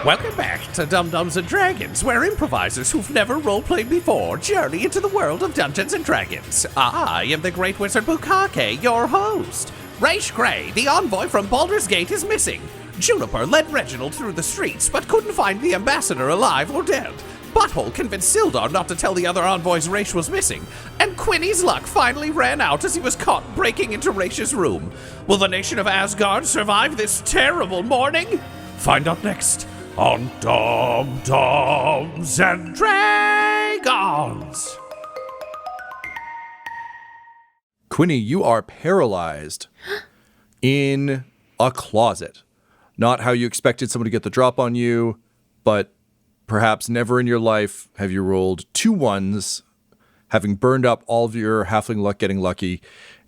Welcome back to Dum-Dums and Dragons, where improvisers who've never roleplayed before journey into the world of Dungeons and Dragons. I am the Great Wizard Bukake, your host. Raesh Grey, the envoy from Baldur's Gate, is missing. Juniper led Reginald through the streets, but couldn't find the ambassador alive or dead. Butthole convinced Sildar not to tell the other envoys Raesh was missing. And Quinny's luck finally ran out as he was caught breaking into Raesh's room. Will the nation of Assguard survive this terrible morning? Find out next on Dum-Dums and Dragons. Quinny, you are paralyzed in a closet. Not how you expected someone to get the drop on you, but perhaps never in your life have you rolled 2 1s, having burned up all of your halfling luck getting lucky.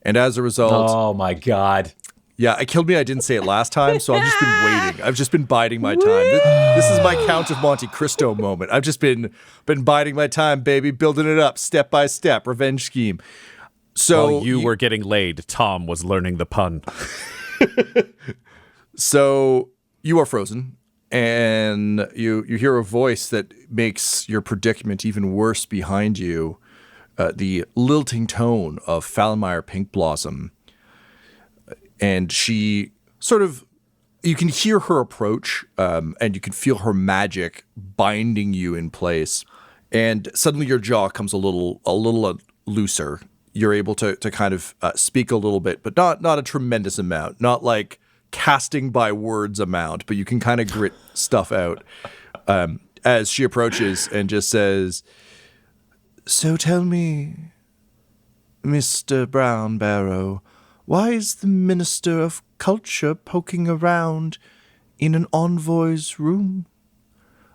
And as a result... Oh, my God. Yeah, I killed me. I didn't say it last time, so I've just been waiting. I've just been biding my time. This is my Count of Monte Cristo moment. I've just been biding my time, baby, building it up step by step, revenge scheme. So while you were getting laid, Tom was learning the pun. So you are frozen, and you hear a voice that makes your predicament even worse behind you. The lilting tone of Falmire Pinkblossom. And she sort of, you can hear her approach, and you can feel her magic binding you in place. And suddenly your jaw comes a little looser. You're able to kind of speak a little bit, but not a tremendous amount. Not like casting by words amount, but you can kind of grit stuff out as she approaches and just says, "So tell me, Mr. Brown Barrow, why is the Minister of Culture poking around in an envoy's room?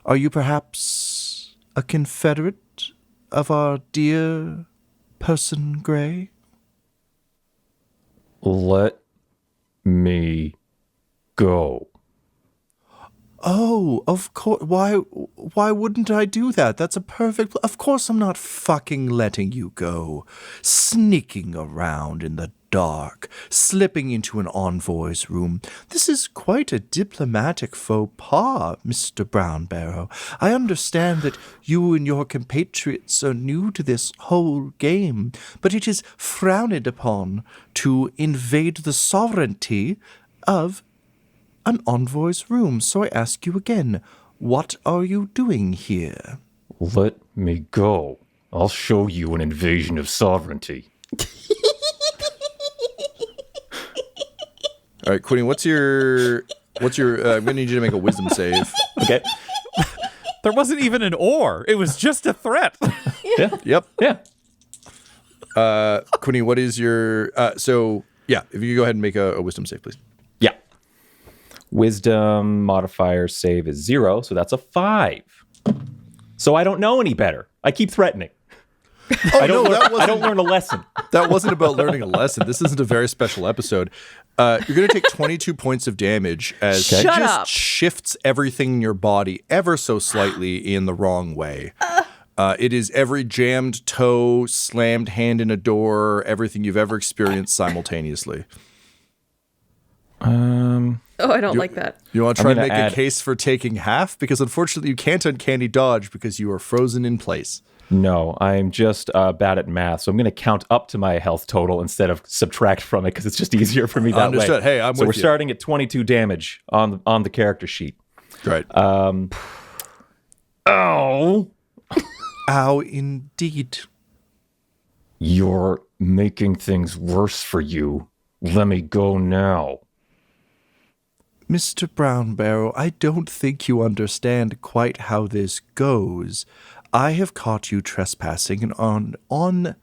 Are you perhaps a confederate of our dear Person Grey?" Let me go. Oh, of course. Why wouldn't I do that? That's a perfect... Of course I'm not fucking letting you go. Sneaking around in the dark, slipping into an envoy's room. This is quite a diplomatic faux pas, Mr. Brown Barrow. I understand that you and your compatriots are new to this whole game, but it is frowned upon to invade the sovereignty of an envoy's room. So I ask you again, what are you doing here? Let me go. I'll show you an invasion of sovereignty. All right, Quinny, what's your I'm going to need you to make a wisdom save. Okay. There wasn't even an or. It was just a threat. Yeah. Yep. Yeah. Quinny, what is your... if you go ahead and make a wisdom save, please. Yeah. Wisdom modifier save is 0, so that's a 5. So I don't know any better. I keep threatening. I don't learn a lesson. That wasn't about learning a lesson. This isn't a very special episode. You're going to take 22 points of damage as she just shifts everything in your body ever so slightly in the wrong way. It is every jammed toe, slammed hand in a door, everything you've ever experienced simultaneously. Oh, I don't like that. You want to try and make a case for taking half? Because unfortunately you can't uncanny dodge because you are frozen in place. No, I'm just bad at math, so I'm going to count up to my health total instead of subtract from it because it's just easier for me that way. Understood. Hey, I'm with you. So we're starting at 22 damage on the character sheet. Right. Ow. Ow, indeed. You're making things worse for you. Let me go now. Mr. Brown Barrow, I don't think you understand quite how this goes. I have caught you trespassing on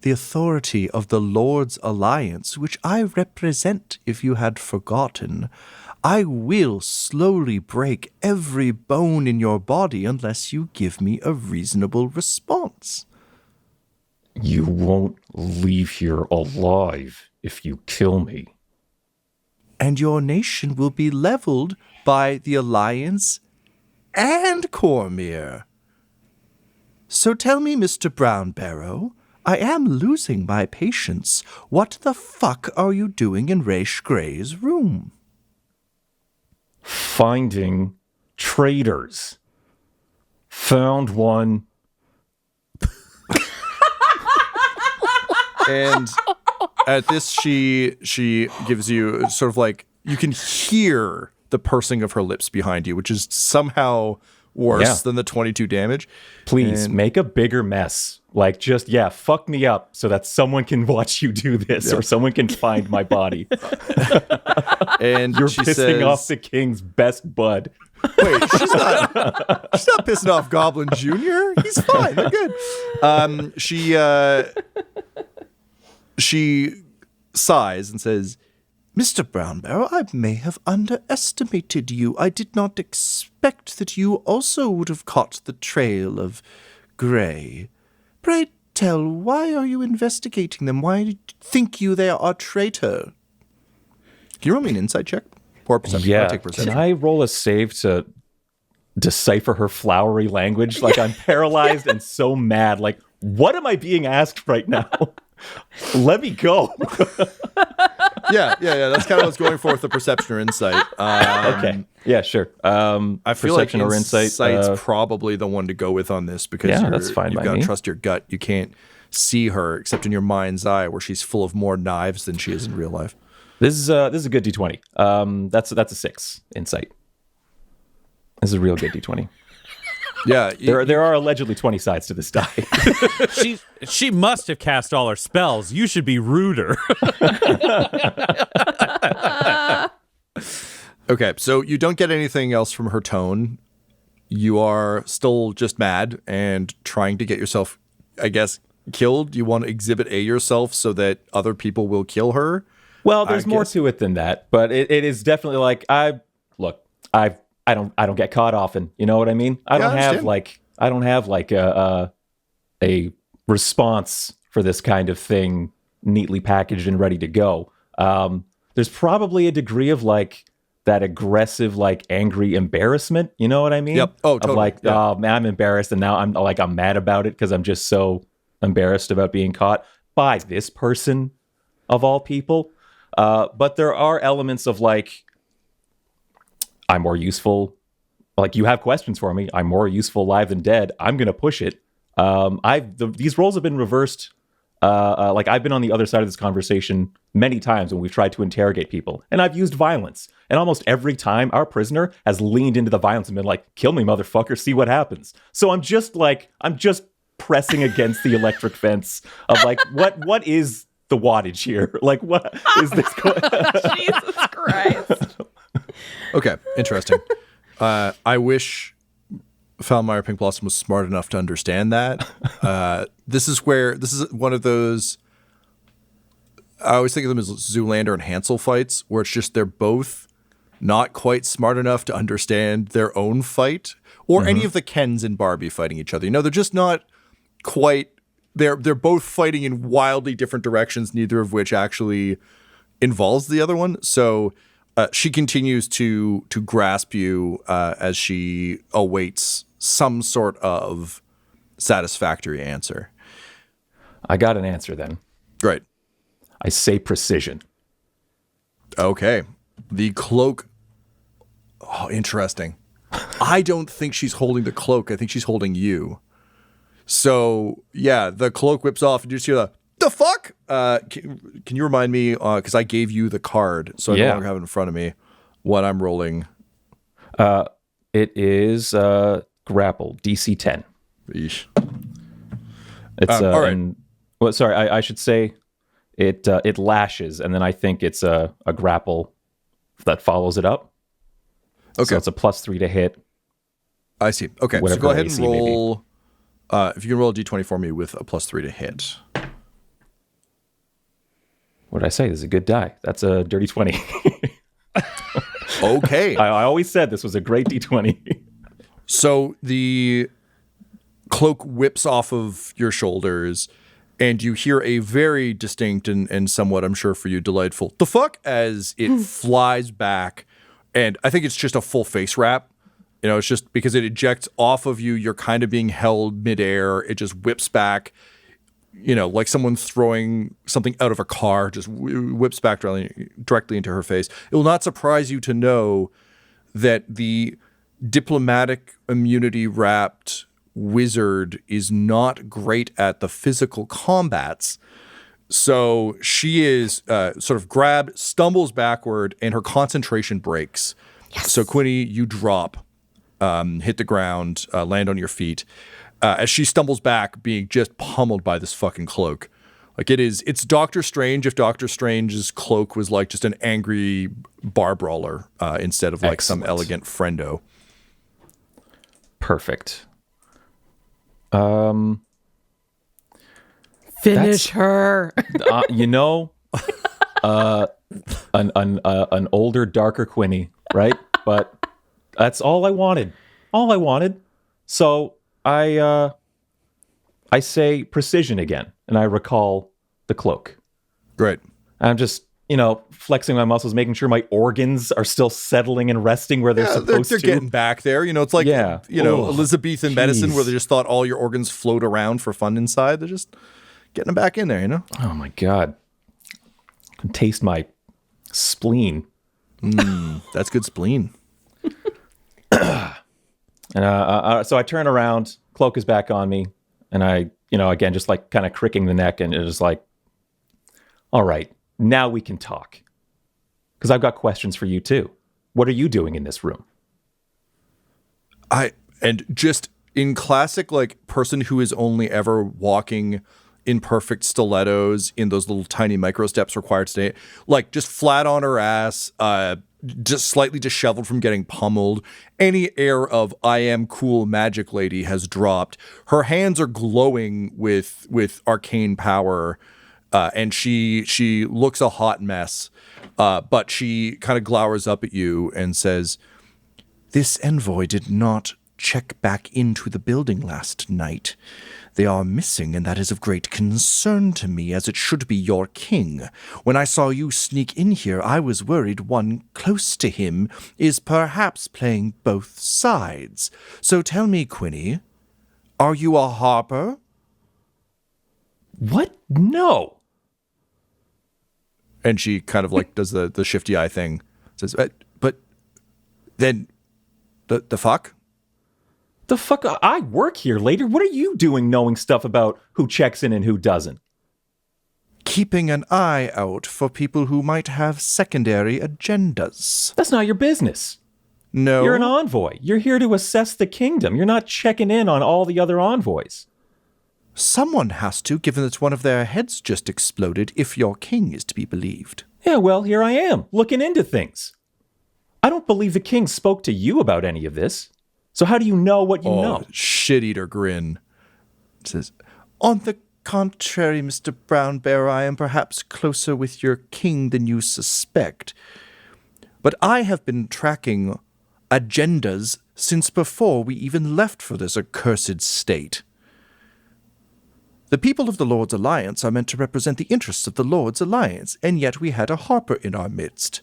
the authority of the Lord's Alliance, which I represent, if you had forgotten. I will slowly break every bone in your body unless you give me a reasonable response. You won't leave here alive if you kill me. And your nation will be leveled by the Alliance and Cormyr. So tell me, Mr. Brown Barrow, I am losing my patience. What the fuck are you doing in Raesh Grey's room? Finding Traitors. Found one. And at this, she gives you sort of like, you can hear the pursing of her lips behind you, which is somehow worse than the 22 damage. Please make a bigger mess. Like, just, fuck me up so that someone can watch you do this or someone can find my body. And you're she pissing says, off the king's best bud. Wait, she's not pissing off Goblin Jr. He's fine. They're good. She sighs and says, Mr. Brownbarrow, I may have underestimated you. I did not expect that you also would have caught the trail of Grey. Pray tell, why are you investigating them? Why think you they are traitor? Can you roll me an insight check? Or perception? Yeah. I'll take perception. Can I roll a save to decipher her flowery language? Like, I'm paralyzed and so mad. Like, what am I being asked right now? Let me go. Yeah. That's kind of what I was going for with the perception or insight. Okay. Yeah, sure. I feel perception like or insight. insight's probably the one to go with on this because that's fine you've by got to me. trust your gut. You can't see her except in your mind's eye, where she's full of more knives than she is in real life. This is a good D20. That's a 6 insight. This is a real good D20. Yeah, There are allegedly 20 sides to this die. She must have cast all her spells. You should be ruder. Okay, so you don't get anything else from her tone. You are still just mad and trying to get yourself, I guess, killed. You want to exhibit A yourself so that other people will kill her. Well, there's more to it than that, but it is definitely like I don't get caught often. You know what I mean? I don't have like a response for this kind of thing neatly packaged and ready to go. There's probably a degree of like that aggressive, like angry embarrassment. You know what I mean? Yep. Oh, totally. Of like, Yeah. oh man, I'm embarrassed, and now I'm mad about it because I'm just so embarrassed about being caught by this person of all people. But there are elements of like, I'm more useful. Like, you have questions for me. I'm more useful live than dead. I'm going to push it. These roles have been reversed. Like, I've been on the other side of this conversation many times when we've tried to interrogate people, and I've used violence. And almost every time our prisoner has leaned into the violence and been like, kill me, motherfucker, see what happens. So I'm just pressing against the electric fence of like, what is the wattage here? Like, what is this? Jesus Christ. Okay, interesting. I wish Falmire Pink Blossom was smart enough to understand that. This is one of those, I always think of them as Zoolander and Hansel fights, where it's just they're both not quite smart enough to understand their own fight, or any of the Kens and Barbie fighting each other. You know, they're just not quite, they're both fighting in wildly different directions, neither of which actually involves the other one. So she continues to grasp you as she awaits some sort of satisfactory answer. I got an answer then. Great. I say precision. Okay. The cloak. Oh, interesting. I don't think she's holding the cloak. I think she's holding you. So, yeah, the cloak whips off and you just hear the fuck? Can you remind me, because I gave you the card, so I no longer have it in front of me, what I'm rolling? It is grapple, DC 10. Eesh. It's all right. Sorry, I should say it lashes, and then I think it's a grapple that follows it up. Okay. So it's a +3 to hit. I see. Okay, so Whatever go ahead and AC may be. roll. If you can roll a d20 for me with a +3 to hit. What did I say? This is a good die. That's a dirty 20. Okay. I always said this was a great D20. So the cloak whips off of your shoulders, and you hear a very distinct and somewhat, I'm sure for you, delightful "the fuck" as it flies back. And I think it's just a full face wrap. You know, it's just because it ejects off of you, you're kind of being held midair. It just whips back, you know, like someone throwing something out of a car, just whips back directly into her face. It will not surprise you to know that the diplomatic immunity wrapped wizard is not great at the physical combats. So she is sort of grabbed, stumbles backward, and her concentration breaks. Yes. So Quinny, you drop, hit the ground, land on your feet, as she stumbles back, being just pummeled by this fucking cloak. Like it's Doctor Strange if Doctor Strange's cloak was like just an angry bar brawler instead of like some elegant friendo. Perfect. Finish her. An older, darker Quinny, right? But that's all I wanted. All I wanted. So I say precision again, and I recall the cloak. Great. I'm just, flexing my muscles, making sure my organs are still settling and resting where they're supposed to. They're getting back there. It's like, Elizabethan medicine where they just thought all your organs float around for fun inside. They're just getting them back in there, Oh, my God. I can taste my spleen. That's good spleen. And so I turn around, cloak is back on me, and I, again, just like kind of cricking the neck, and it is like, all right, now we can talk. Because I've got questions for you too. What are you doing in this room? And just in classic, like, person who is only ever walking in perfect stilettos in those little tiny micro steps required today, like just flat on her ass, just slightly disheveled from getting pummeled. Any air of I am cool magic lady has dropped. Her hands are glowing with arcane power, and she looks a hot mess. But she kind of glowers up at you and says, "This envoy did not check back into the building last night. They are missing, and that is of great concern to me, as it should be your king. When I saw you sneak in here, I was worried one close to him is perhaps playing both sides. So tell me, Quinny, are you a harper?" What? No. And she kind of like does the shifty eye thing. Says, but then the fuck? The fuck? I work here later. What are you doing knowing stuff about who checks in and who doesn't? Keeping an eye out for people who might have secondary agendas. That's not your business. No. You're an envoy. You're here to assess the kingdom. You're not checking in on all the other envoys. Someone has to, given that one of their heads just exploded, if your king is to be believed. Yeah, well, here I am, looking into things. I don't believe the king spoke to you about any of this. So how do you know what you know? Shit-eater grin. It says, "On the contrary, Mr. Brown Bear, I am perhaps closer with your king than you suspect. But I have been tracking agendas since before we even left for this accursed state. The people of the Lord's Alliance are meant to represent the interests of the Lord's Alliance, and yet we had a harper in our midst.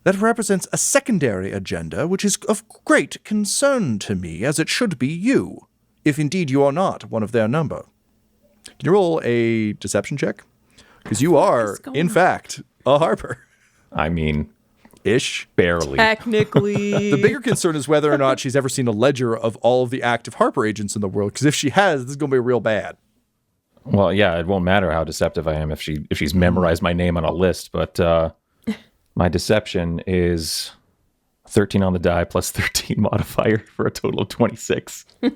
That represents a secondary agenda, which is of great concern to me, as it should be you, if indeed you are not one of their number." Can you roll a deception check? Because you are, in fact, a harper. I mean, ish. Barely. Technically. The bigger concern is whether or not she's ever seen a ledger of all of the active harper agents in the world, because if she has, this is going to be real bad. Well, yeah, it won't matter how deceptive I am if she's memorized my name on a list, but my deception is 13 on the die plus 13 modifier for a total of 26. All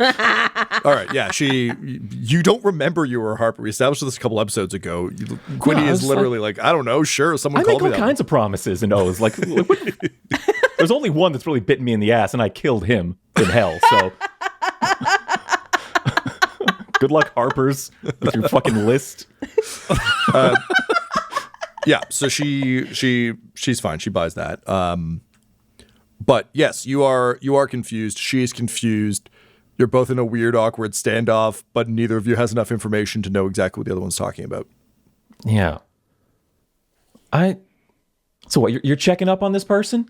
right, yeah, you don't remember you were a harper. We established this a couple episodes ago. Quinny is literally like, I don't know, sure, someone called me that. I make all kinds of promises and oaths. Like, there's only one that's really bitten me in the ass, and I killed him in hell, so... Good luck, harpers, with your fucking list. Yeah, so she's fine. She buys that. But yes, you are confused. She is confused. You're both in a weird, awkward standoff, but neither of you has enough information to know exactly what the other one's talking about. Yeah. So what? You're checking up on this person?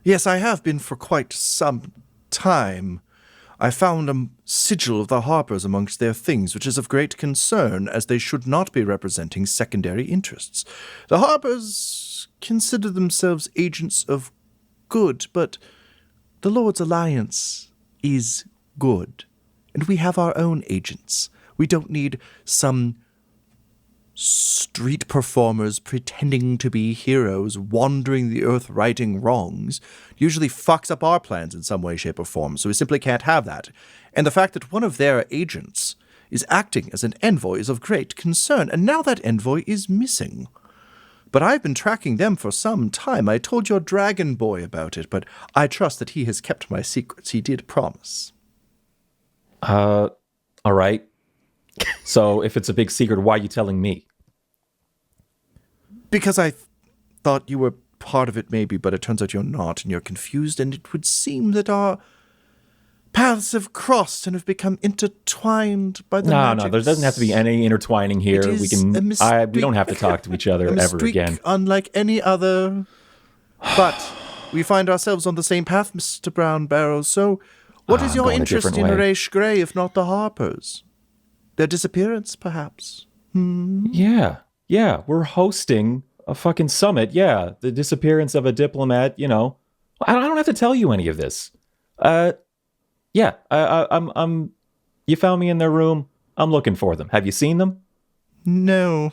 Yes, I have been for quite some time. I found a sigil of the harpers amongst their things, which is of great concern, as they should not be representing secondary interests. The harpers consider themselves agents of good, but the Lord's Alliance is good, and we have our own agents. We don't need some street performers pretending to be heroes, wandering the earth righting wrongs. Usually fucks up our plans in some way, shape, or form, so we simply can't have that. And the fact that one of their agents is acting as an envoy is of great concern, and now that envoy is missing. But I've been tracking them for some time. I told your dragon boy about it, but I trust that he has kept my secrets. He did promise. All right. So if it's a big secret, why are you telling me? Because I thought you were part of it maybe, but it turns out you're not, and you're confused, and it would seem that our paths have crossed and have become intertwined by the No, there doesn't have to be any intertwining here. It We is can. a mystique. We don't have to talk to each other A ever mystique again. unlike any other. But we find ourselves on the same path, Mr. Brown Barrow. So, what is I'm your going a interest in different way. Raesh Grey, if not the Harpers? Their disappearance, perhaps? Yeah, we're hosting a fucking summit. Yeah, the disappearance of a diplomat. I don't have to tell you any of this. Yeah, I'm. You found me in their room. I'm looking for them. Have you seen them? No.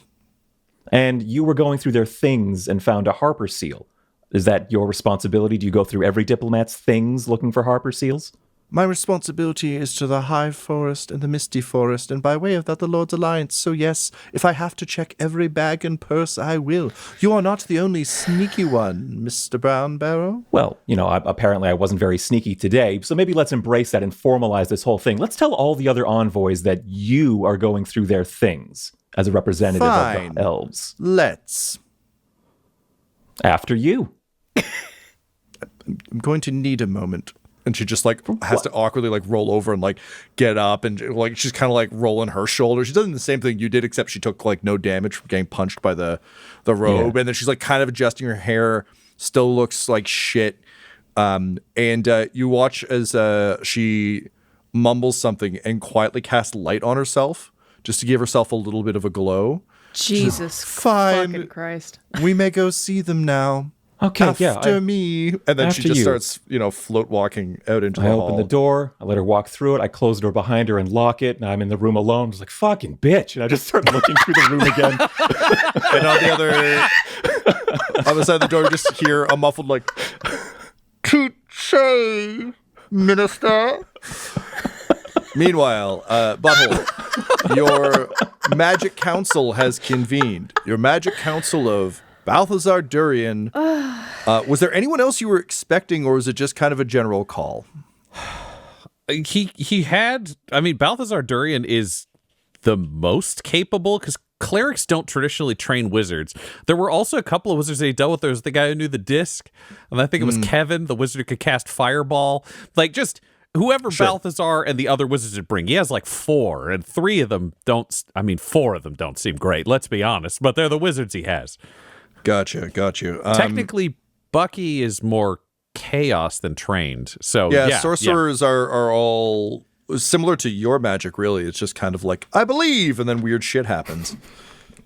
And you were going through their things and found a Harper seal. Is that your responsibility? Do you go through every diplomat's things looking for Harper seals? My responsibility is to the High Forest and the Misty Forest, and by way of that, the Lord's Alliance. So yes, if I have to check every bag and purse, I will. You are not the only sneaky one, Mr. Brown Barrow. Well, apparently I wasn't very sneaky today, so maybe let's embrace that and formalize this whole thing. Let's tell all the other envoys that you are going through their things as a representative Fine. of the elves. Let's. After you. I'm going to need a moment. And she just has to awkwardly roll over and get up, and she's kind of rolling her shoulders. She's doing the same thing you did, except she took no damage from getting punched by the robe. Yeah. And then she's kind of adjusting her hair, still looks like shit. And you watch as she mumbles something and quietly casts light on herself just to give herself a little bit of a glow. Jesus Fine. fucking Christ. We may go see them now. Okay, After me. And then she after just you. starts, float walking out into I the open hall. the door, I let her walk through it, I close the door behind her and lock it, and I'm in the room alone. I was like, fucking bitch. And I just start looking through the room again. And on the other side of the door, you just hear a muffled touche, minister. Meanwhile, Butthole, your magic council has convened. Your magic council of Balthazar Durian. Was there anyone else you were expecting, or was it just kind of a general call? He had. I mean, Balthazar Durian is the most capable because clerics don't traditionally train wizards. There were also a couple of wizards that he dealt with. There was the guy who knew the disc, and I think it was Kevin, the wizard who could cast Fireball. Just whoever Balthazar and the other wizards would bring. He has 4, and 3 of them don't. I mean, 4 of them don't seem great. Let's be honest, but they're the wizards he has. Gotcha. Technically, Bucky is more chaos than trained. So sorcerers are all similar to your magic, really. It's just kind of I believe, and then weird shit happens.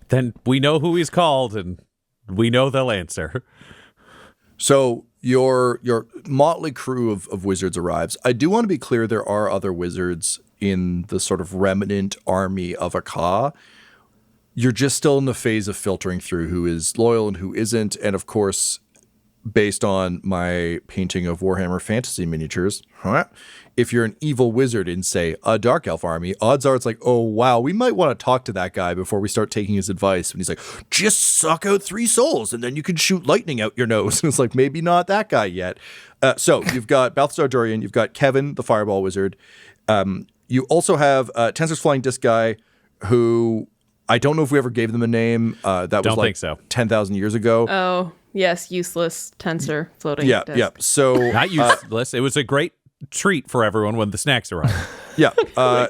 Then we know who he's called, and we know they'll answer. So your motley crew of wizards arrives. I do want to be clear, there are other wizards in the sort of remnant army of Akka. You're just still in the phase of filtering through who is loyal and who isn't. And of course, based on my painting of Warhammer Fantasy miniatures, if you're an evil wizard in, say, a Dark Elf army, odds are it's oh, wow, we might want to talk to that guy before we start taking his advice. And he's just suck out 3 souls and then you can shoot lightning out your nose. And it's maybe not that guy yet. So you've got Balthazar Durian, you've got Kevin, the Fireball Wizard. You also have Tensor's Flying Disc guy, who I don't know if we ever gave them a name. That was Don't think so. 10,000 years ago. Oh, yes, useless tensor floating Yeah. disc. So Not useless. It was a great treat for everyone when the snacks arrived. yeah.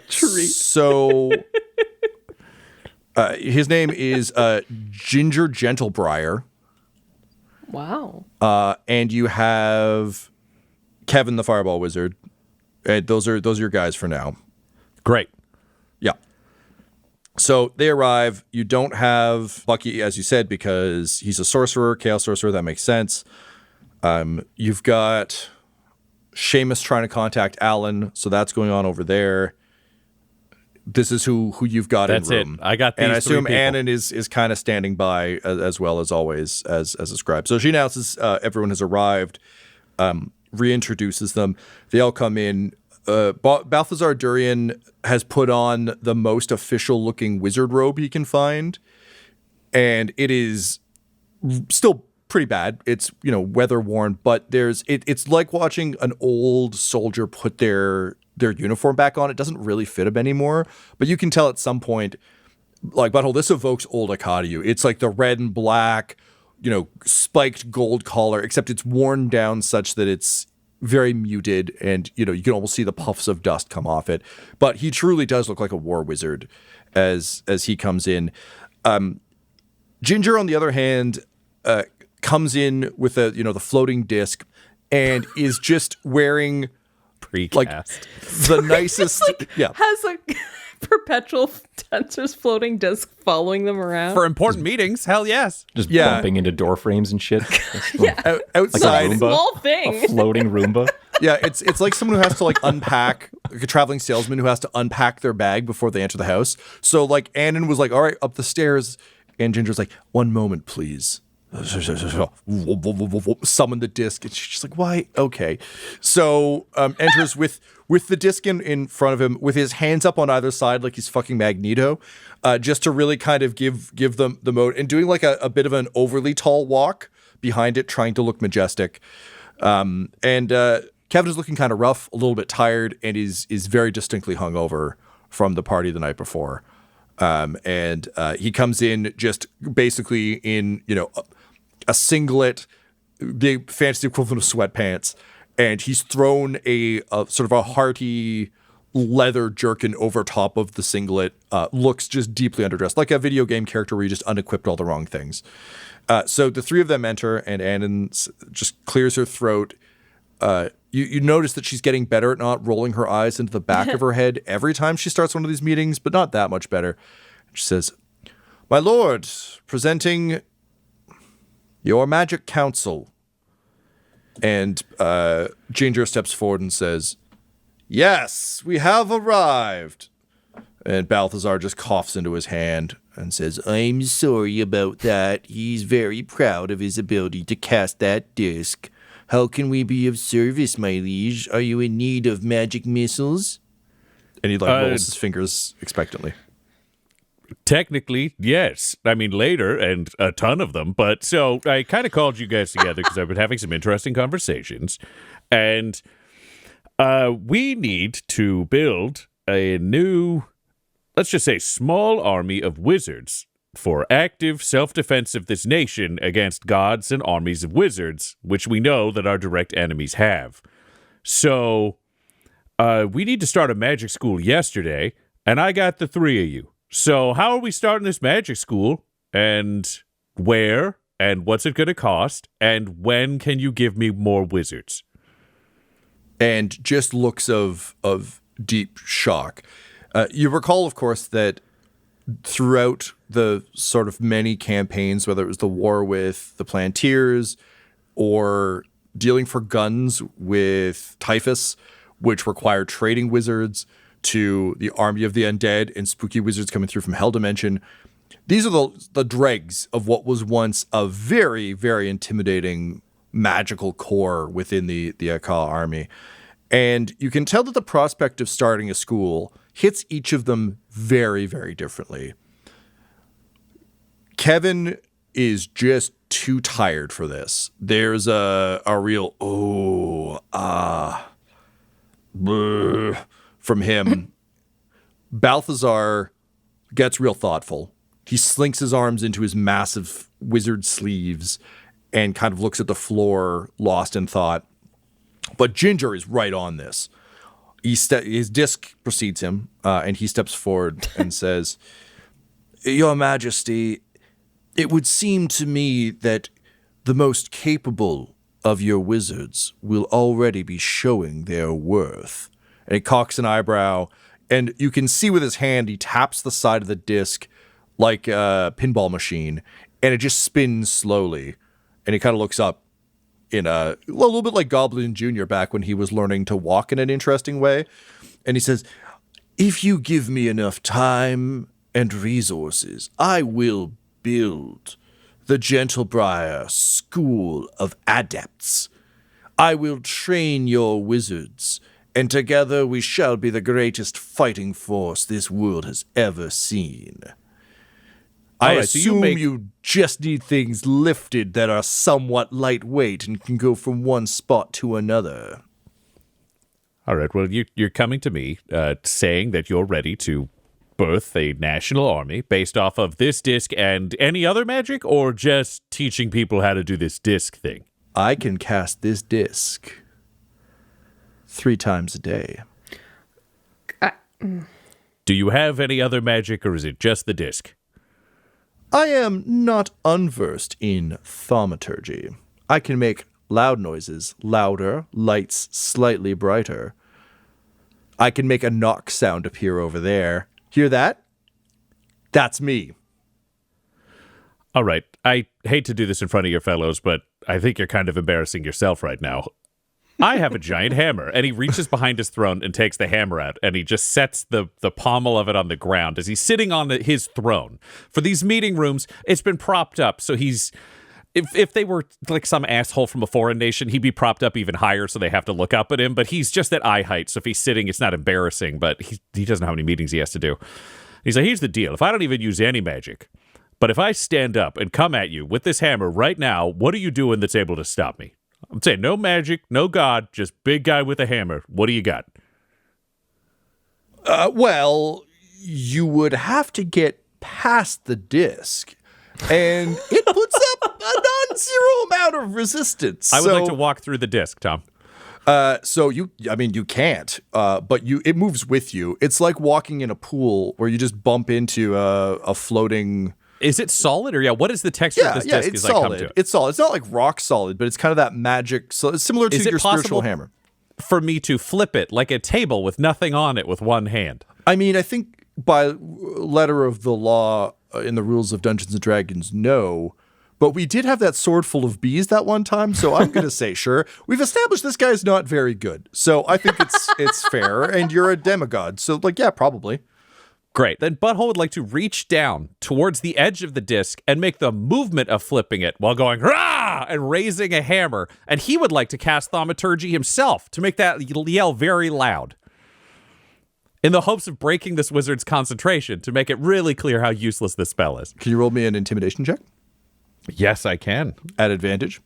So his name is Ginger Gentlebriar. Wow. And you have Kevin the Fireball Wizard. Those are your guys for now. Great. Yeah. So they arrive. You don't have Bucky, as you said, because he's a sorcerer, chaos sorcerer. That makes sense. You've got Seamus trying to contact Alan, so that's going on over there. This is who you've got That's in room. it. I got these and I assume three people. Annan is kind of standing by as well as always as a scribe. So she announces everyone has arrived, reintroduces them. They all come in. Balthazar Durian has put on the most official looking wizard robe he can find, and it is still pretty bad. It's, weather worn, but it's like watching an old soldier put their uniform back on. It doesn't really fit him anymore, but you can tell at some point, like, Butthole, this evokes old Akkadiu. It's like the red and black, spiked gold collar, except it's worn down such that it's very muted, and you can almost see the puffs of dust come off it. But he truly does look like a war wizard as he comes in. Ginger, on the other hand, comes in with the floating disc and is just wearing Precast. the nicest. Has a perpetual tensor's floating disc following them around. For important meetings, hell yes. Just Yeah. bumping into door frames and shit. Outside. Roomba. Small thing. A floating Roomba. Yeah, it's like someone who has to unpack, like a traveling salesman who has to unpack their bag before they enter the house. So Annan was like, all right, up the stairs. And Ginger's like, 1 moment, please. Summon the disc. And she's just like, why? Okay. So enters with the disc in front of him, with his hands up on either side like he's fucking Magneto, just to really kind of give them the mode, and doing like a bit of an overly tall walk behind it, trying to look majestic. And Kevin is looking kind of rough, a little bit tired, and is very distinctly hungover from the party the night before. And he comes in just basically in, a singlet, the fancy equivalent of sweatpants, and he's thrown a sort of a hearty leather jerkin over top of the singlet. Looks just deeply underdressed, like a video game character where you just unequipped all the wrong things. So the three of them enter, and Annan just clears her throat. You notice that she's getting better at not rolling her eyes into the back of her head every time she starts one of these meetings, but not that much better. She says, "My lord, presenting your magic council." And Ginger steps forward and says, "Yes, we have arrived." And Balthazar just coughs into his hand and says, "I'm sorry about that. He's very proud of his ability to cast that disc. How can we be of service, my liege? Are you in need of magic missiles?" And he rolls his fingers expectantly. Technically, yes. I mean, later, and a ton of them. But so I kind of called you guys together because I've been having some interesting conversations. And we need to build a new, let's just say, small army of wizards for active self-defense of this nation against gods and armies of wizards, which we know that our direct enemies have. So we need to start a magic school yesterday, and I got the three of you. So how are we starting this magic school, and where, and what's it going to cost, and when can you give me more wizards? And just looks of deep shock. You recall, of course, that throughout the sort of many campaigns, whether it was the war with the Plantiers or dealing for guns with Typhus, which required trading wizards, to the army of the undead and spooky wizards coming through from Hell Dimension. These are the dregs of what was once a very, very intimidating magical core within the Akka army. And you can tell that the prospect of starting a school hits each of them very, very differently. Kevin is just too tired for this. There's a real, from him. Balthazar gets real thoughtful. He slinks his arms into his massive wizard sleeves and kind of looks at the floor, lost in thought. But Ginger is right on this. His disc precedes him, and he steps forward and says, "Your Majesty, it would seem to me that the most capable of your wizards will already be showing their worth." And he cocks an eyebrow, and you can see with his hand, he taps the side of the disc like a pinball machine, and it just spins slowly. And he kind of looks up. in a little bit like Goblin Jr. back when he was learning to walk in an interesting way. And he says, if you give me enough time and resources, I will build the Gentlebriar School of Adepts. I will train your wizards, and together we shall be the greatest fighting force this world has ever seen. I assume you just need things lifted that are somewhat lightweight and can go from one spot to another. All right, well, you're coming to me saying that you're ready to birth a national army based off of this disc and any other magic, or just teaching people how to do this disc thing? I can cast this disc 3 times a day. Do you have any other magic, or is it just the disc? I am not unversed in thaumaturgy. I can make loud noises louder, lights slightly brighter. I can make a knock sound appear over there. Hear that? That's me. All right, I hate to do this in front of your fellows, but I think you're kind of embarrassing yourself right now. I have a giant hammer, and he reaches behind his throne and takes the hammer out, and he just sets the pommel of it on the ground as he's sitting on his throne. For these meeting rooms, it's been propped up, so he's... If they were like some asshole from a foreign nation, he'd be propped up even higher, so they have to look up at him, but he's just at eye height, so if he's sitting, it's not embarrassing, but he doesn't know how many meetings he has to do. He's like, here's the deal. If I don't even use any magic, but if I stand up and come at you with this hammer right now, what are you doing that's able to stop me? I'm saying no magic, no god, just big guy with a hammer. What do you got? Well, you would have to get past the disc, and it puts up a non-zero amount of resistance. I would like to walk through the disc, Tom. So you can't, but it moves with you. It's like walking in a pool where you just bump into a floating... Is it solid, or what is the texture of this disc it's as solid. I come to it? It's solid. It's not like rock solid, but it's kind of that magic. So it's similar to your spiritual hammer. For me to flip it like a table with nothing on it with one hand? I mean, I think by letter of the law in the rules of Dungeons and Dragons, no. But we did have that sword full of bees that one time, so I'm going to say sure. We've established this guy's not very good, so I think it's fair. And you're a demigod, so yeah, probably. Great. Then Butthole would like to reach down towards the edge of the disc and make the movement of flipping it while going, rah, and raising a hammer. And he would like to cast thaumaturgy himself to make that yell very loud, in the hopes of breaking this wizard's concentration to make it really clear how useless this spell is. Can you roll me an intimidation check? Yes, I can. At advantage.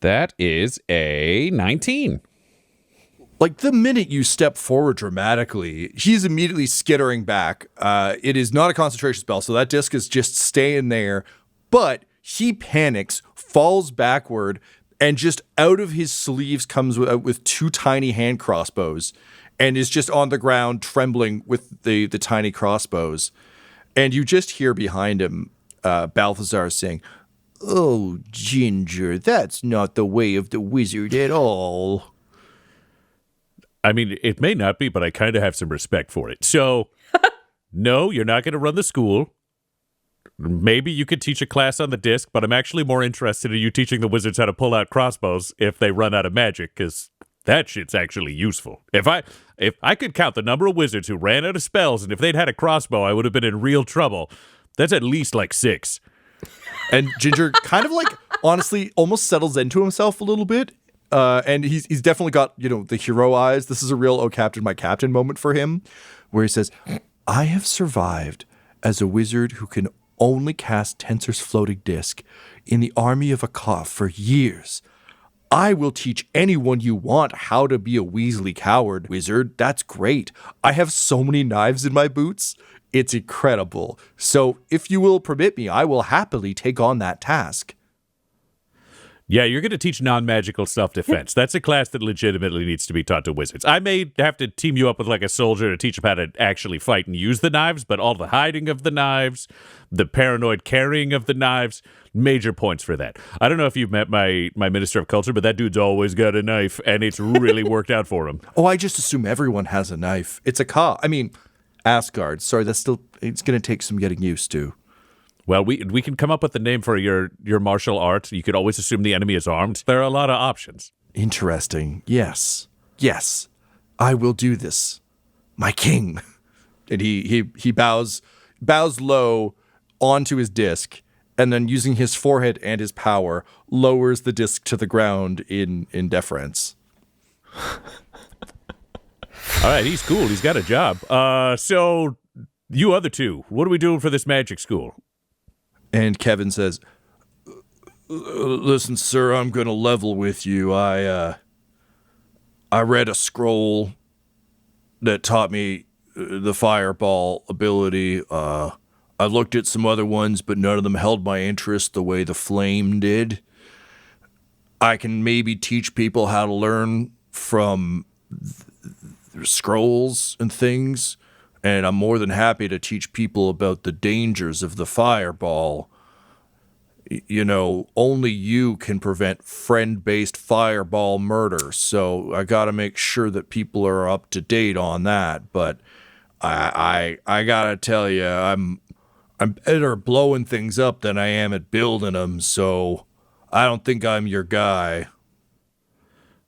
That is a 19. Like, the minute you step forward dramatically, he's immediately skittering back. It is not a concentration spell, so that disc is just staying there. But he panics, falls backward, and just out of his sleeves comes with 2 tiny hand crossbows, and is just on the ground trembling with the tiny crossbows. And you just hear behind him Balthazar saying, "Oh, Ginger, that's not the way of the wizard at all." I mean, it may not be, but I kind of have some respect for it. So, no, you're not going to run the school. Maybe you could teach a class on the disc, but I'm actually more interested in you teaching the wizards how to pull out crossbows if they run out of magic, because that shit's actually useful. If I could count the number of wizards who ran out of spells, and if they'd had a crossbow, I would have been in real trouble. That's at least like 6. And Ginger kind of like, honestly, almost settles into himself a little bit. And he's definitely got, the hero eyes. This is a real, oh, Captain, my captain moment for him, where he says, "I have survived as a wizard who can only cast Tensor's floating disc in the army of a Koth for years. I will teach anyone you want how to be a Weasley coward, wizard. That's great. I have so many knives in my boots. It's incredible. So if you will permit me, I will happily take on that task." Yeah, you're going to teach non-magical self-defense. That's a class that legitimately needs to be taught to wizards. I may have to team you up with like a soldier to teach them how to actually fight and use the knives, but all the hiding of the knives, the paranoid carrying of the knives, major points for that. I don't know if you've met my Minister of Culture, but that dude's always got a knife, and it's really worked out for him. Oh, I just assume everyone has a knife. It's a Assguard. Sorry, it's going to take some getting used to. Well, we can come up with the name for your martial art. You could always assume the enemy is armed. There are a lot of options. Interesting. Yes. I will do this. My king. And he bows low onto his disc, and then using his forehead and his power, lowers the disc to the ground in deference. All right, he's cool. He's got a job. So you other two, what are we doing for this magic school? And Kevin says, listen, sir, I'm going to level with you. I read a scroll that taught me the fireball ability. I looked at some other ones, but none of them held my interest the way the flame did. I can maybe teach people how to learn from scrolls and things, and I'm more than happy to teach people about the dangers of the fireball. You know, only you can prevent friend-based fireball murder, so I gotta make sure that people are up to date on that. But I gotta tell you, I'm better blowing things up than I am at building them, so I don't think I'm your guy.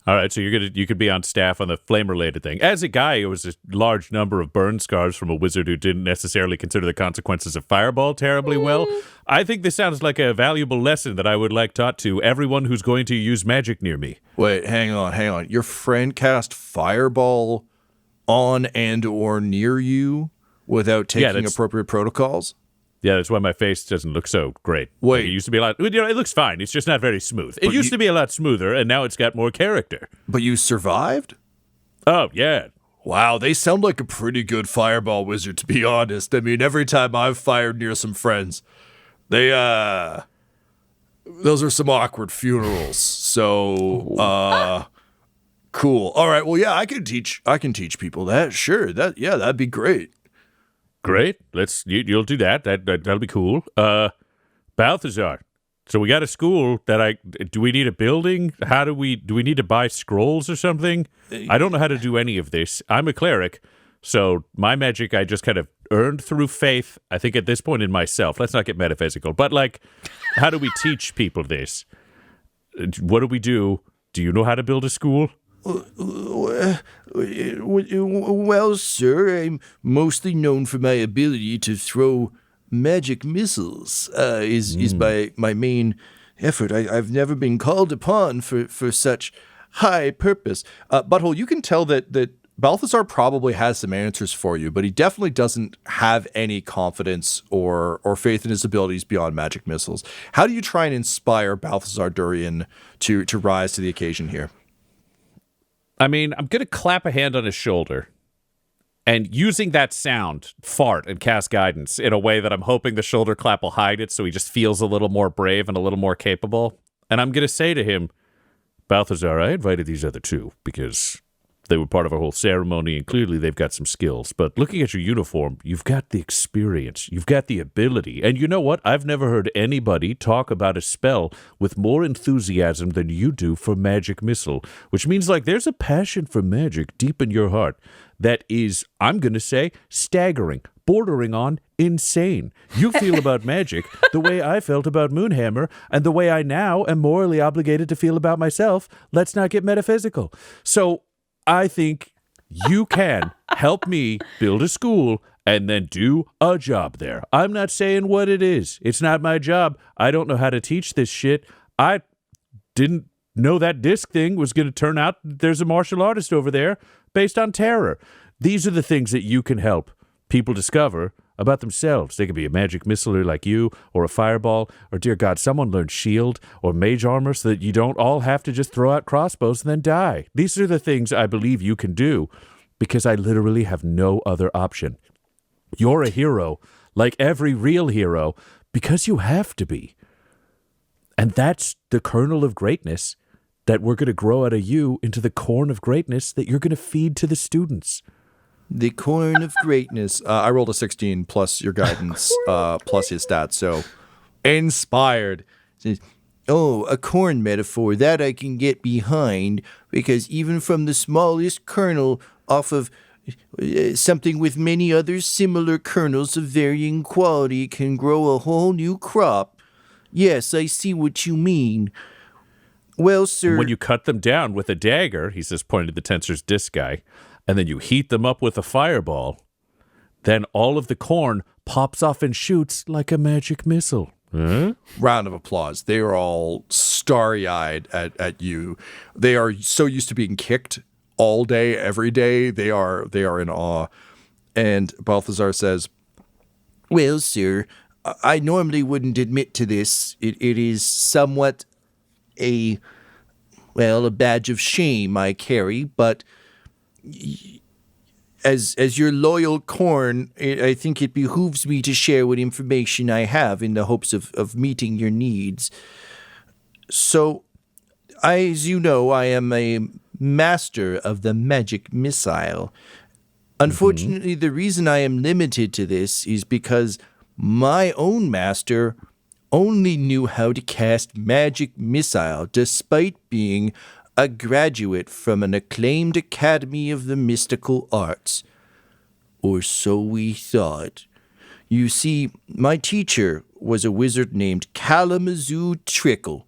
All right, so you could be on staff on the flame-related thing. As a guy, it was a large number of burn scars from a wizard who didn't necessarily consider the consequences of fireball terribly well. I think this sounds like a valuable lesson that I would like taught to everyone who's going to use magic near me. Wait, hang on. Your friend cast fireball on and or near you without taking appropriate protocols? Yeah, that's why my face doesn't look so great. Wait. Like it used to be a lot. You know, it looks fine. It's just not very smooth. It used to be a lot smoother, and now it's got more character. But you survived? Oh, yeah. Wow, they sound like a pretty good fireball wizard, to be honest. I mean, every time I've fired near some friends, those are some awkward funerals. So, cool. All right, well, yeah, I can teach people that. Sure, that'd be great. Great. You'll do that. That'll be cool. Balthazar. So we got a school do we need a building? Do we need to buy scrolls or something? I don't know how to do any of this. I'm a cleric, so my magic I just kind of earned through faith, I think at this point in myself. Let's not get metaphysical. But how do we teach people this? What do we do? Do you know how to build a school? Well, sir, I'm mostly known for my ability to throw magic missiles. Is my main effort. I've never been called upon for such high purpose. Butthole, you can tell that Balthazar probably has some answers for you, but he definitely doesn't have any confidence or faith in his abilities beyond magic missiles. How do you try and inspire Balthazar Durian to rise to the occasion here? I mean, I'm going to clap a hand on his shoulder and using that sound, fart and cast guidance in a way that I'm hoping the shoulder clap will hide it so he just feels a little more brave and a little more capable. And I'm going to say to him, Balthazar, I invited these other two because they were part of our whole ceremony and clearly they've got some skills. But looking at your uniform, you've got the experience, you've got the ability. And you know what? I've never heard anybody talk about a spell with more enthusiasm than you do for magic missile, which means there's a passion for magic deep in your heart that is, I'm going to say, staggering, bordering on insane. You feel about magic the way I felt about Moonhammer and the way I now am morally obligated to feel about myself. Let's not get metaphysical. So I think you can help me build a school and then do a job there. I'm not saying what it is. It's not my job. I don't know how to teach this shit. I didn't know that disc thing was going to turn out there's a martial artist over there based on terror. These are the things that you can help people discover about themselves. They could be a magic missiler like you, or a fireball, or dear God, someone learned shield or mage armor so that you don't all have to just throw out crossbows and then die. These are the things I believe you can do because I literally have no other option. You're a hero, like every real hero, because you have to be. And that's the kernel of greatness that we're going to grow out of you into the corn of greatness that you're going to feed to the students. The corn of greatness. I rolled a 16 plus your guidance, plus his stats. So inspired. Says, oh, a corn metaphor that I can get behind because even from the smallest kernel off of something with many other similar kernels of varying quality can grow a whole new crop. Yes, I see what you mean. Well, sir... When you cut them down with a dagger, he says, pointing to the tensor's disc guy, and then you heat them up with a fireball, then all of the corn pops off and shoots like a magic missile. Huh? Round of applause. They are all starry-eyed at you. They are so used to being kicked all day, every day. They are in awe. And Balthazar says, well, sir, I normally wouldn't admit to this. It is somewhat a badge of shame I carry, but as your loyal corn, I think it behooves me to share what information I have in the hopes of meeting your needs. So, as you know, I am a master of the magic missile. Unfortunately, the reason I am limited to this is because my own master only knew how to cast magic missile despite being a graduate from an acclaimed academy of the mystical arts. Or so we thought. You see, my teacher was a wizard named Kalamazoo Trickle.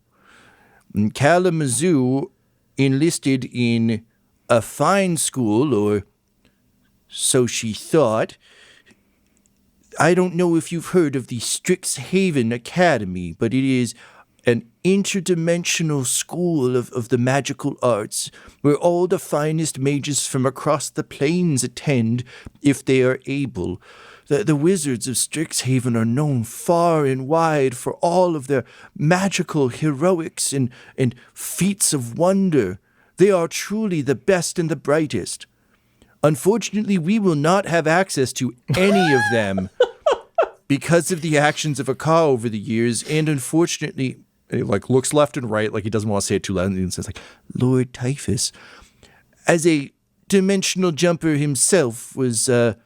And Kalamazoo enlisted in a fine school, or so she thought. I don't know if you've heard of the Strixhaven Academy, but it is an interdimensional school of the magical arts, where all the finest mages from across the plains attend if they are able. The wizards of Strixhaven are known far and wide for all of their magical heroics and feats of wonder. They are truly the best and the brightest. Unfortunately, we will not have access to any of them because of the actions of Aka over the years, and unfortunately, he looks left and right, like he doesn't want to say it too loud, and says Lord Typhus, as a dimensional jumper himself, was a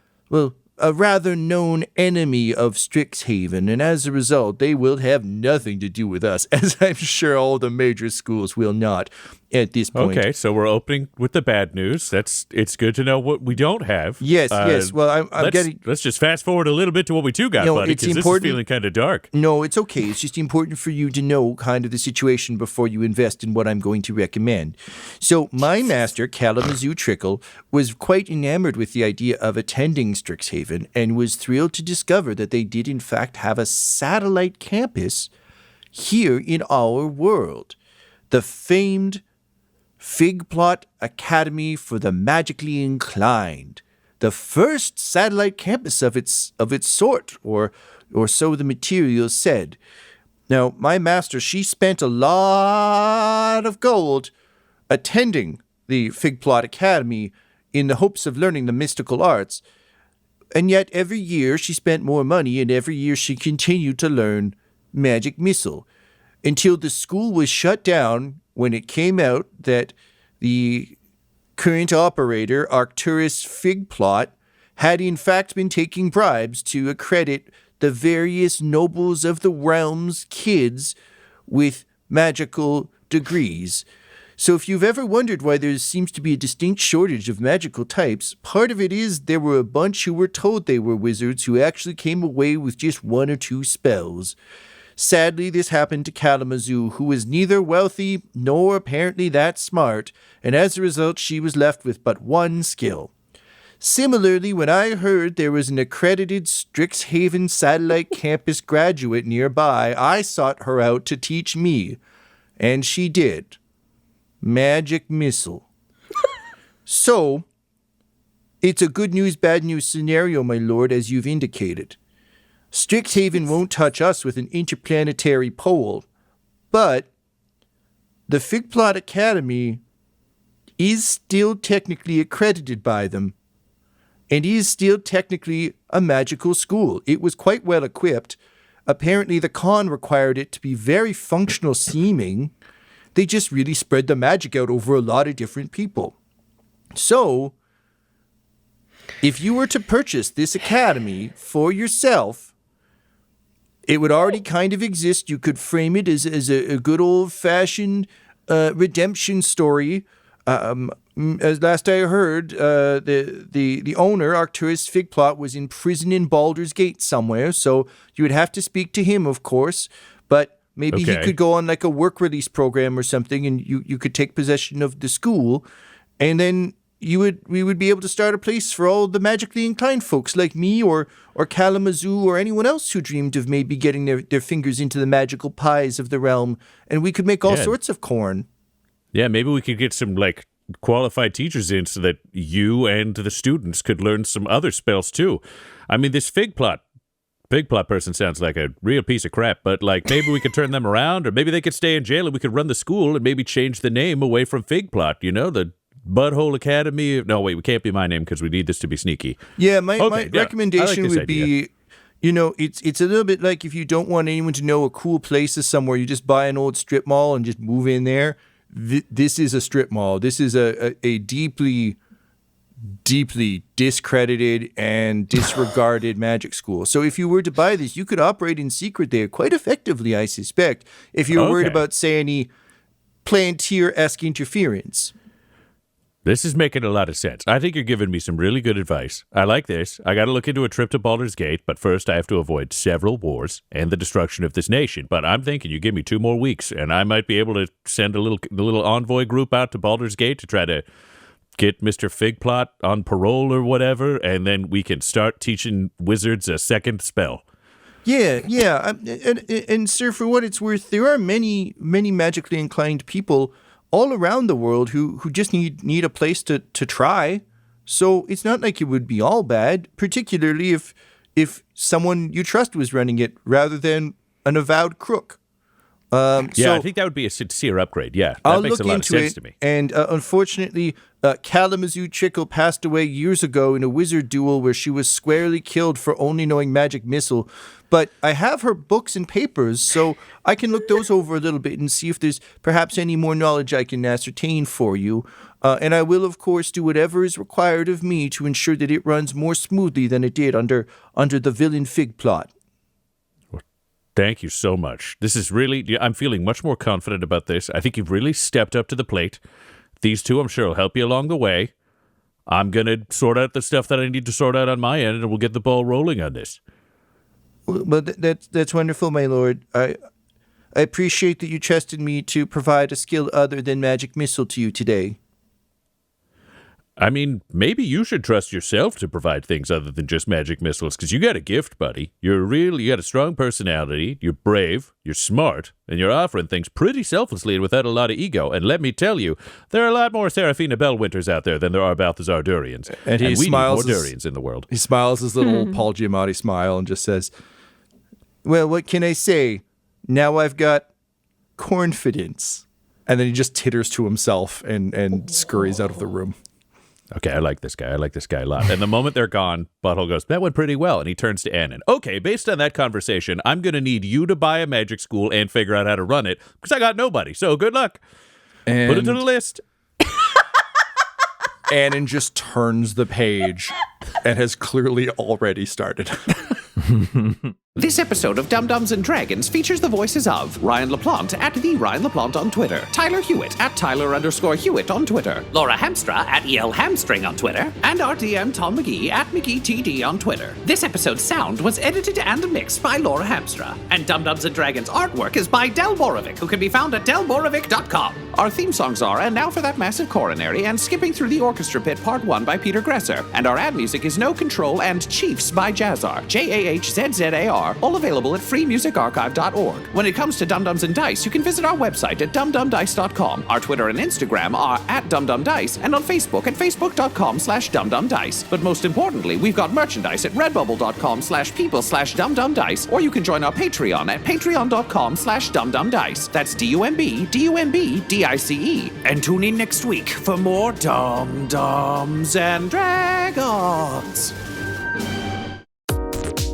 rather known enemy of Strixhaven, and as a result, they will have nothing to do with us, as I'm sure all the major schools will not at this point. Okay, so we're opening with the bad news. It's good to know what we don't have. Yes, yes. Well, let's just fast forward a little bit to what we do got, buddy, because this is feeling kind of dark. No, it's okay. It's just important for you to know kind of the situation before you invest in what I'm going to recommend. So my master, Kalamazoo Trickle, was quite enamored with the idea of attending Strixhaven and was thrilled to discover that they did in fact have a satellite campus here in our world. The famed Figplot Academy for the Magically Inclined, the first satellite campus of its sort, or so the materials said. Now, my master, she spent a lot of gold attending the Figplot Academy in the hopes of learning the mystical arts, and yet every year she spent more money, and every year she continued to learn magic missile, until the school was shut down when it came out that the current operator, Arcturus Figplot, had in fact been taking bribes to accredit the various nobles of the realm's kids with magical degrees. So if you've ever wondered why there seems to be a distinct shortage of magical types, part of it is there were a bunch who were told they were wizards who actually came away with just 1 or 2 spells. Sadly, this happened to Kalamazoo, who was neither wealthy nor apparently that smart, and as a result she was left with but 1 skill. Similarly, when I heard there was an accredited Strixhaven satellite campus graduate nearby, I sought her out to teach me, and she did. Magic missile. So, it's a good news, bad news scenario, my lord, as you've indicated. Strixhaven won't touch us with an interplanetary pole, but the Figplot Academy is still technically accredited by them, and is still technically a magical school. It was quite well equipped. Apparently the con required it to be very functional seeming. They just really spread the magic out over a lot of different people. So, if you were to purchase this academy for yourself, it would already kind of exist. You could frame it as a good old-fashioned redemption story. as last I heard, the owner, Arcturus Figplot, was in prison in Baldur's Gate somewhere, so you would have to speak to him, of course, but maybe he could go on like a work release program or something, and you could take possession of the school, and then we would be able to start a place for all the magically inclined folks like me or Kalamazoo or anyone else who dreamed of maybe getting their fingers into the magical pies of the realm, and we could make all sorts of corn. Yeah, maybe we could get some, like, qualified teachers in so that you and the students could learn some other spells, too. I mean, this Figplot person sounds like a real piece of crap, but, like, maybe we could turn them around, or maybe they could stay in jail and we could run the school and maybe change the name away from Figplot, you know, the Butthole Academy. No, wait, we can't be my name because we need this to be sneaky. Yeah, my recommendation would be, you know, it's a little bit like if you don't want anyone to know a cool place is somewhere, you just buy an old strip mall and just move in there. This is a strip mall. This is a deeply, deeply discredited and disregarded magic school. So if you were to buy this, you could operate in secret there quite effectively, I suspect, if you're worried about, say, any Plantier-esque interference. This is making a lot of sense. I think you're giving me some really good advice. I like this. I got to look into a trip to Baldur's Gate, but first I have to avoid several wars and the destruction of this nation. But I'm thinking you give me 2 more weeks, and I might be able to send the little envoy group out to Baldur's Gate to try to get Mr. Figplot on parole or whatever, and then we can start teaching wizards a second spell. Yeah. And sir, for what it's worth, there are many, many magically inclined people all around the world who just need a place to try. So it's not like it would be all bad, particularly if someone you trust was running it rather than an avowed crook. I think that would be a sincere upgrade. Yeah, that I'll makes look a lot into of sense it, to me. And unfortunately, Kalamazoo Chickle passed away years ago in a wizard duel where she was squarely killed for only knowing magic missile. But I have her books and papers, so I can look those over a little bit and see if there's perhaps any more knowledge I can ascertain for you. And I will, of course, do whatever is required of me to ensure that it runs more smoothly than it did under the villain Figplot. Thank you so much. This is really, I'm feeling much more confident about this. I think you've really stepped up to the plate. These two, I'm sure, will help you along the way. I'm going to sort out the stuff that I need to sort out on my end, and we'll get the ball rolling on this. Well, that's wonderful, my lord. I appreciate that you trusted me to provide a skill other than magic missile to you today. I mean, maybe you should trust yourself to provide things other than just magic missiles, because you got a gift, buddy. You got a strong personality, you're brave, you're smart, and you're offering things pretty selflessly and without a lot of ego. And let me tell you, there are a lot more Seraphina Bellwinters out there than there are Balthazar Durians. And we smiles need more Durians in the world. He smiles his little Paul Giamatti smile and just says, well, what can I say? Now I've got confidence. And then he just titters to himself and scurries out of the room. Okay, I like this guy. I like this guy a lot. And the moment they're gone, Butthole goes, that went pretty well. And he turns to Annan. Okay, based on that conversation, I'm going to need you to buy a magic school and figure out how to run it, because I got nobody. So good luck. And put it to the list. Annan just turns the page and has clearly already started. This episode of Dum Dums and Dragons features the voices of Ryan LaPlante at the Ryan LaPlante on Twitter, Tyler Hewitt at Tyler_Hewitt on Twitter, Laura Hamstra at EL Hamstring on Twitter, and our DM Tom McGee at McGeeTD on Twitter. This episode's sound was edited and mixed by Laura Hamstra, and Dum Dums and Dragons artwork is by Del Borovic, who can be found at delborovic.com. Our theme songs are And Now for That Massive Coronary and Skipping Through the Orchestra Pit Part 1 by Peter Gresser, and our ad music is No Control and Chiefs by Jazzar, JAHZZAR, all available at freemusicarchive.org. When it comes to Dum Dums and Dice, you can visit our website at dumdumdice.com. Our Twitter and Instagram are at dumdumdice, and on Facebook at facebook.com/dumdumdice. But most importantly, we've got merchandise at redbubble.com/people/dumdumdice, or you can join our Patreon at patreon.com/dumdumdice. That's DUMBDICE. And tune in next week for more Dum Dums and Dragons.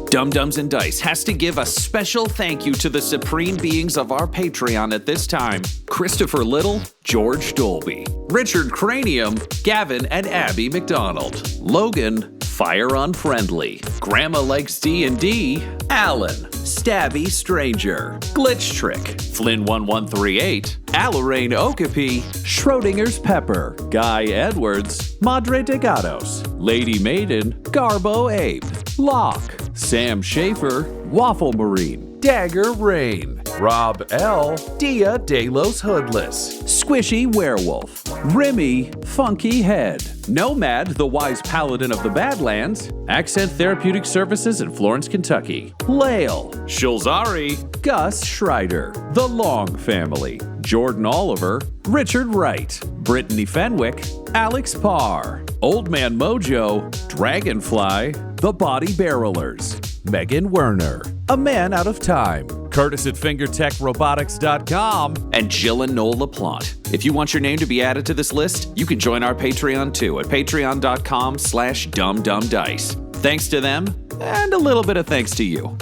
Dum Dums and Dice has to give a special thank you to the supreme beings of our Patreon at this time: Christopher Little, George Dolby, Richard Cranium, Gavin and Abby McDonald, Logan, Fire Unfriendly, Grandma Likes D&D, Alan, Stabby Stranger, Glitch Trick, Flynn 1138, Alarain Okapi, Schrodinger's Pepper, Guy Edwards, Madre de Gatos, Lady Maiden, Garbo Abe, Locke, Sam Schaefer, Waffle Marine, Dagger Rain, Rob L, Dia de los Hoodless, Squishy Werewolf, Remy Funky Head, Nomad, the Wise Paladin of the Badlands, Accent Therapeutic Services in Florence, Kentucky, Lael, Shulzari, Gus Schreider, The Long Family, Jordan Oliver, Richard Wright, Brittany Fenwick, Alex Parr, Old Man Mojo, Dragonfly, The Body Barrelers, Megan Werner, A Man Out of Time, Curtis at FingerTechRobotics.com, and Jill and Noel LaPlante. If you want your name to be added to this list, you can join our Patreon too at patreon.com/dumbdumbdice. Thanks to them, and a little bit of thanks to you.